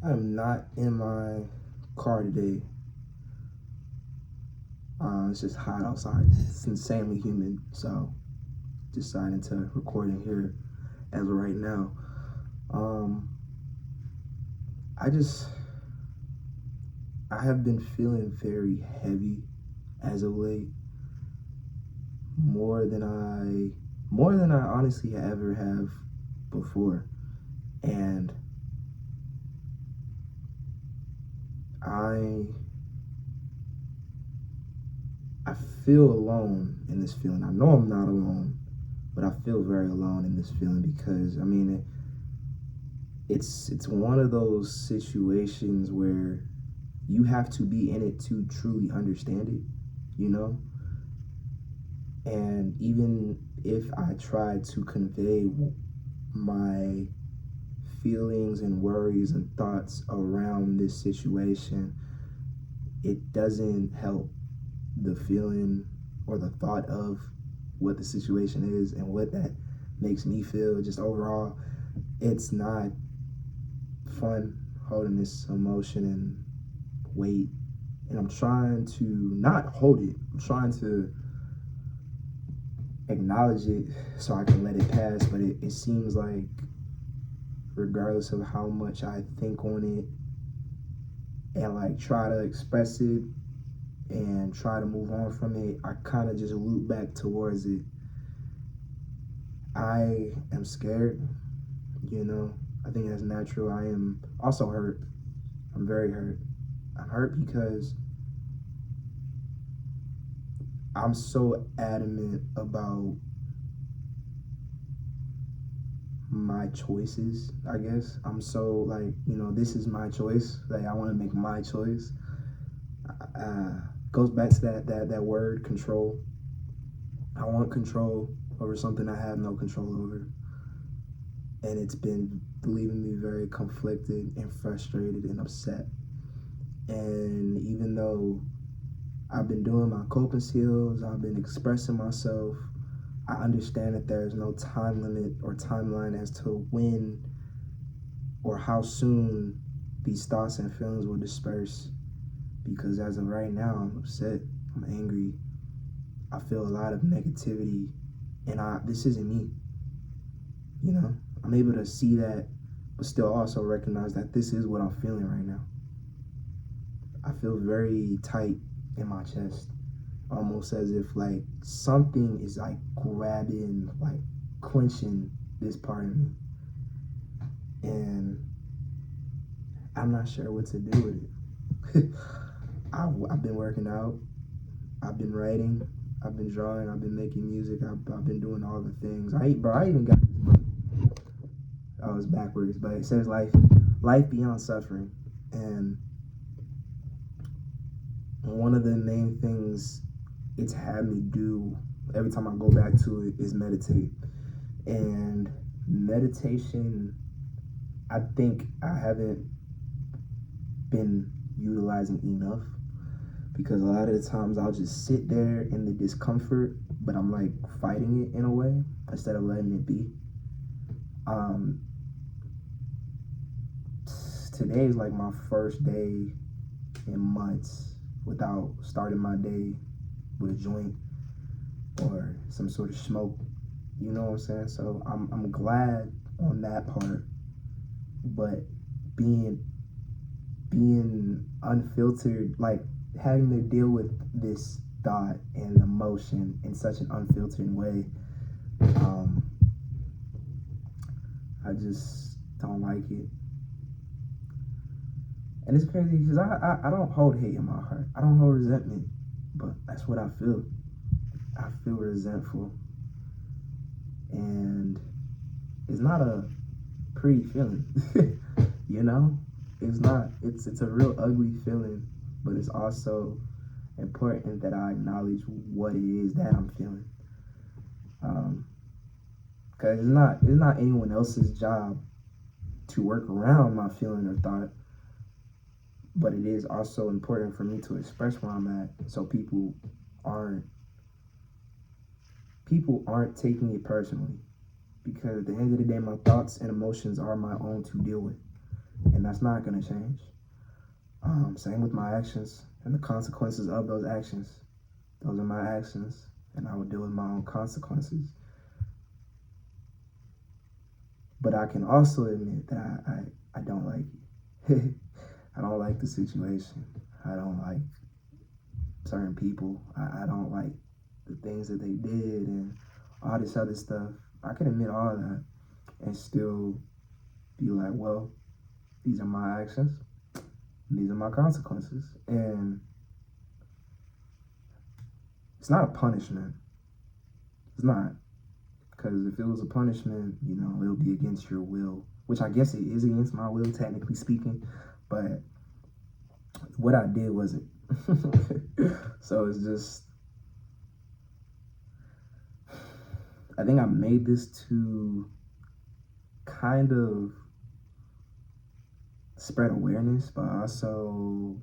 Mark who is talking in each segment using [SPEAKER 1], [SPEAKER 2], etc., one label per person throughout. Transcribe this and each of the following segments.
[SPEAKER 1] I'm not in my car today. It's just hot outside. It's insanely humid, so decided to record in here as of right now. Um, I just I have been feeling very heavy as of late, more than I honestly ever have before, and I I feel alone in this feeling. I know I'm not alone, but I feel very alone in this feeling because it's one of those situations where you have to be in it to truly understand it, you know? And even if I try to convey my feelings and worries and thoughts around this situation, it doesn't help the feeling or the thought of what the situation is and what that makes me feel. Just overall, it's not fun holding this emotion and weight. And I'm trying to not hold it. I'm trying to acknowledge it so I can let it pass. But it seems like regardless of how much I think on it and like try to express it and try to move on from it, I kind of just loop back towards it. I am scared, you know. I think that's natural. I am also hurt. I'm very hurt. I'm hurt because I'm so adamant about my choices, I guess. I'm so like, this is my choice. Like I want to make my choice. Goes back to that word control. I want control over something I have no control over. And it's been leaving me very conflicted and frustrated and upset. And even though I've been doing my coping skills, I've been expressing myself, I understand that there's no time limit or timeline as to when or how soon these thoughts and feelings will disperse. Because as of right now, I'm upset, I'm angry, I feel a lot of negativity, and this isn't me. I'm able to see that, but still also recognize that this is what I'm feeling right now. I feel very tight in my chest, almost as if like something is like grabbing, like clenching this part of me. And I'm not sure what to do with it. I've been working out, I've been writing, I've been drawing, I've been making music, I've been doing all the things. I even got this book. Oh, it's backwards, but it says life beyond suffering. And one of the main things it's had me do every time I go back to it is meditate. And meditation, I think I haven't been utilizing enough, because a lot of the times I'll just sit there in the discomfort, but I'm like fighting it in a way instead of letting it be. Today is like my first day in months without starting my day with a joint or some sort of smoke. You know what I'm saying? So I'm glad on that part, but being unfiltered, like having to deal with this thought and emotion in such an unfiltered way, I just don't like it. And it's crazy because I don't hold hate in my heart. I don't hold resentment, but that's what I feel. I feel resentful. And it's not a pretty feeling, you know? It's not. It's a real ugly feeling, but it's also important that I acknowledge what it is that I'm feeling. Because it's not anyone else's job to work around my feeling or thought, but it is also important for me to express where I'm at, so people aren't taking it personally. Because at the end of the day, my thoughts and emotions are my own to deal with. and that's not going to change. Same with my actions and the consequences of those actions. Those are my actions, and I will deal with my own consequences. But I can also admit that I don't like it. I don't like the situation. I don't like certain people. I don't like the things that they did and all this other stuff. I can admit all of that and still be like, well, these are my actions. These are my consequences. And it's not a punishment. It's not. Because if it was a punishment, you know, it'll be against your will, which I guess it is against my will, technically speaking. But what I did wasn't. So it's just, I think I made this to kind of spread awareness, but also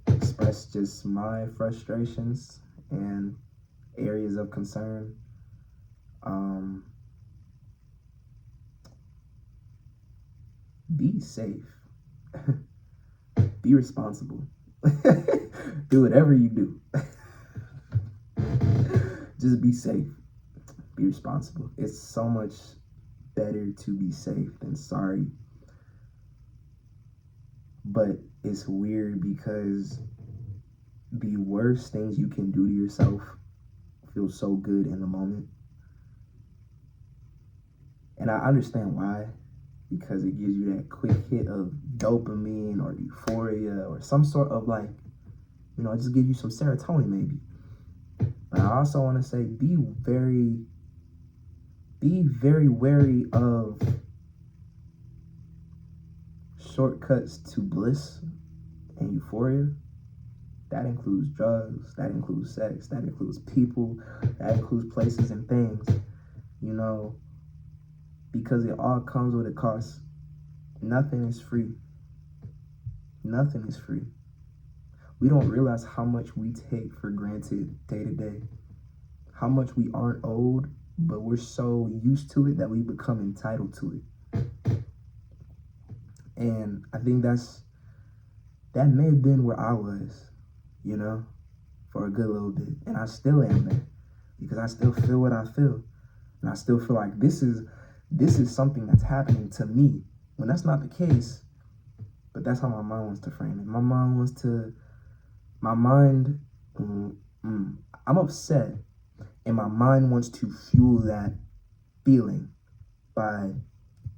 [SPEAKER 1] express just my frustrations and areas of concern. Be safe. Be responsible. Do whatever you do. Just be safe. Be responsible. It's so much better to be safe than sorry. But it's weird because the worst things you can do to yourself feel so good in the moment. And I understand why, because it gives you that quick hit of dopamine or euphoria or some sort of like, you know, just give you some serotonin maybe. But I also want to say be very wary of shortcuts to bliss and euphoria. That includes drugs, that includes sex, that includes people, that includes places and things, you know, because it all comes with a cost. Nothing is free. Nothing is free. We don't realize how much we take for granted day to day, how much we aren't owed, but we're so used to it that we become entitled to it. And I think that may have been where I was, you know, for a good little bit. And I still am there because I still feel what I feel. And I still feel like this is something that's happening to me when that's not the case. But that's how my mind wants to frame it. I'm upset, and my mind wants to fuel that feeling by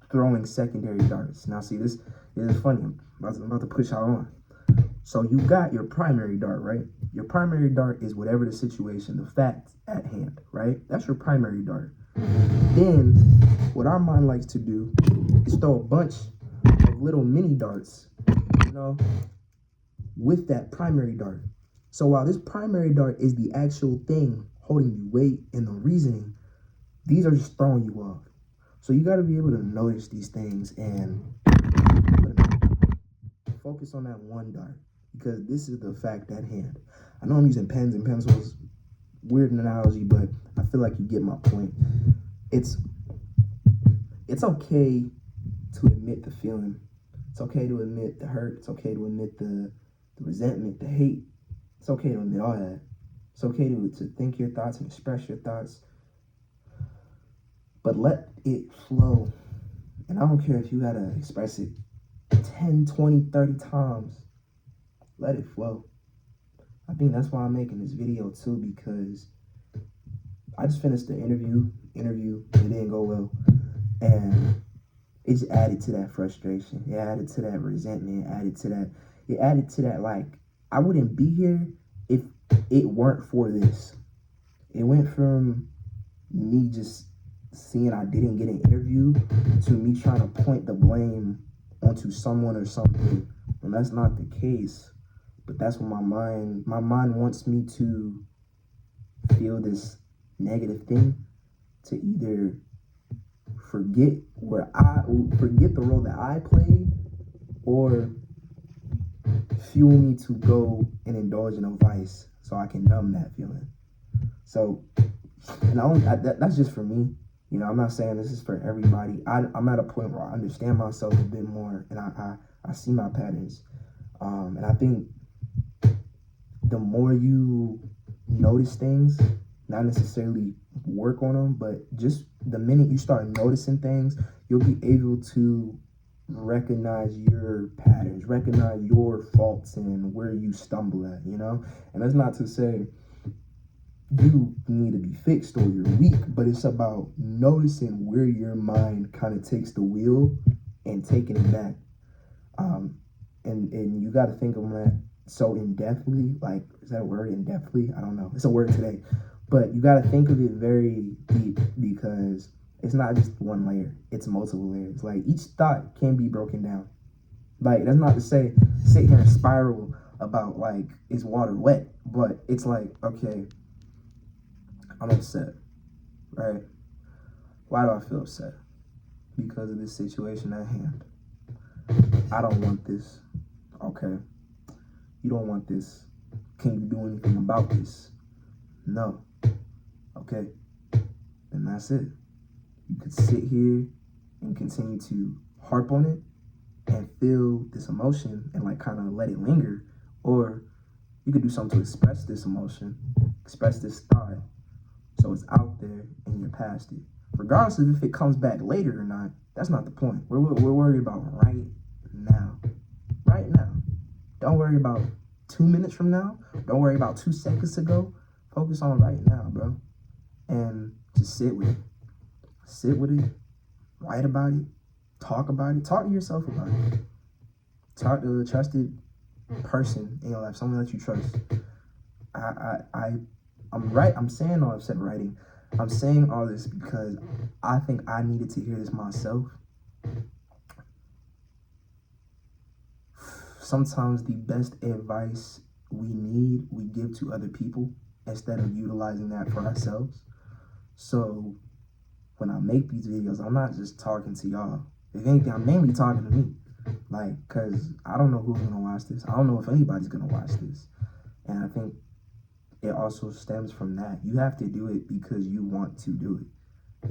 [SPEAKER 1] throwing secondary darts. Now, see, this is funny. I'm about to push y'all on. So you got your primary dart, right? Your primary dart is whatever the situation, the fact at hand, right? That's your primary dart. Then, what our mind likes to do is throw a bunch of little mini darts, you know, with that primary dart. So while this primary dart is the actual thing holding you weight and the reasoning, these are just throwing you off. So you got to be able to notice these things and focus on that one dart, because this is the fact at hand. I know I'm using pens and pencils, weird analogy, but I feel like you get my point. It's okay to admit the feeling. It's okay to admit the hurt. It's okay to admit the resentment, the hate. It's okay to admit all that. It's okay to think your thoughts and express your thoughts. But let it flow. And I don't care if you gotta express it 10, 20, 30 times. Let it flow. I think that's why I'm making this video too, because I just finished the interview, it didn't go well. And it just added to that frustration. It added to that resentment. It added to that, like, I wouldn't be here if it weren't for this. It went from me just seeing I didn't get an interview to me trying to point the blame onto someone or something. And that's not the case. But that's what my mind wants me to feel this negative thing, to either forget the role that I played, or fuel me to go and indulge in a vice so I can numb that feeling. So, and that's just for me. You know, I'm not saying this is for everybody. I'm at a point where I understand myself a bit more, and I see my patterns. And I think the more you notice things, not necessarily work on them, but just the minute you start noticing things, you'll be able to recognize your patterns, recognize your faults and where you stumble at, you know? And that's not to say you need to be fixed or you're weak, but it's about noticing where your mind kind of takes the wheel and taking it back. And you got to think of that so in-depthly, like, is that a word, in-depthly? I don't know. It's a word today. But you got to think of it very deep, because it's not just one layer. It's multiple layers. Like, each thought can be broken down. Like, that's not to say sit here and spiral about, like, is water wet? But it's like, okay, I'm upset, right? Why do I feel upset? Because of this situation at hand. I don't want this. Okay. You don't want this. Can you do anything about this? No. Okay. And that's it. You could sit here and continue to harp on it and feel this emotion and like kind of let it linger. Or you could do something to express this emotion, express this thought, so it's out there and you're past it. Regardless of if it comes back later or not, that's not the point. We're worried about right now. Right now. Don't worry about 2 minutes from now. Don't worry about 2 seconds ago. Focus on right now, bro. And just sit with it. Sit with it. Write about it. Talk about it. Talk to yourself about it. Talk to a trusted person in your life, someone that you trust. I'm saying all I've said writing. I'm saying all this because I think I needed to hear this myself. Sometimes the best advice we need, we give to other people instead of utilizing that for ourselves. So when I make these videos, I'm not just talking to y'all. If anything, I'm mainly talking to me. Like, because I don't know who's going to watch this. I don't know if anybody's going to watch this. And I think it also stems from that. You have to do it because you want to do it.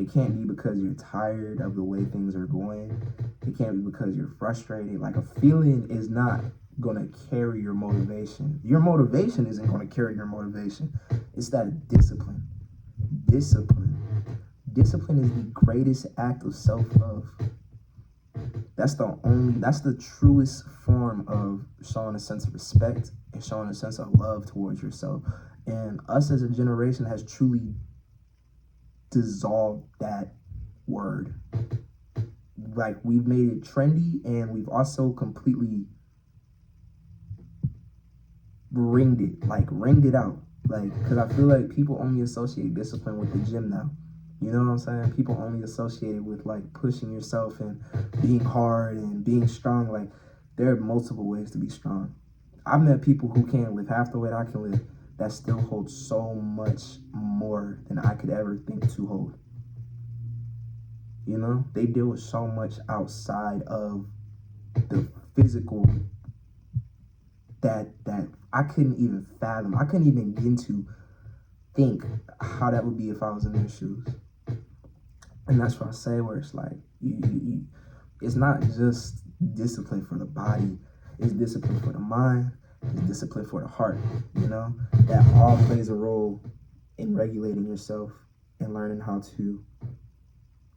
[SPEAKER 1] It can't be because you're tired of the way things are going. It can't be because you're frustrated. Like, a feeling is not going to carry your motivation. Your motivation isn't going to carry your motivation. It's that discipline. Discipline is the greatest act of self-love. That's the truest form of showing a sense of respect and showing a sense of love towards yourself. And us as a generation has truly dissolved that word. Like, we've made it trendy, and we've also completely ringed it out. Like, because I feel like people only associate discipline with the gym now. You know what I'm saying? People only associate it with, like, pushing yourself and being hard and being strong. Like, there are multiple ways to be strong. I've met people who can't lift half the weight I can lift that still hold so much more than I could ever think to hold. You know? They deal with so much outside of the physical that I couldn't even fathom. I couldn't even begin to think how that would be if I was in their shoes. And that's what I say, where it's like, it's not just discipline for the body, it's discipline for the mind, it's discipline for the heart, you know? That all plays a role in regulating yourself and learning how to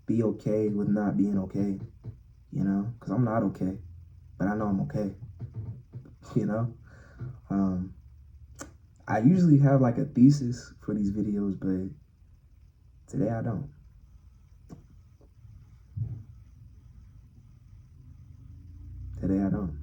[SPEAKER 1] be okay with not being okay, you know? Because I'm not okay, but I know I'm okay, you know? I usually have like a thesis for these videos, but today I don't. Today I don't.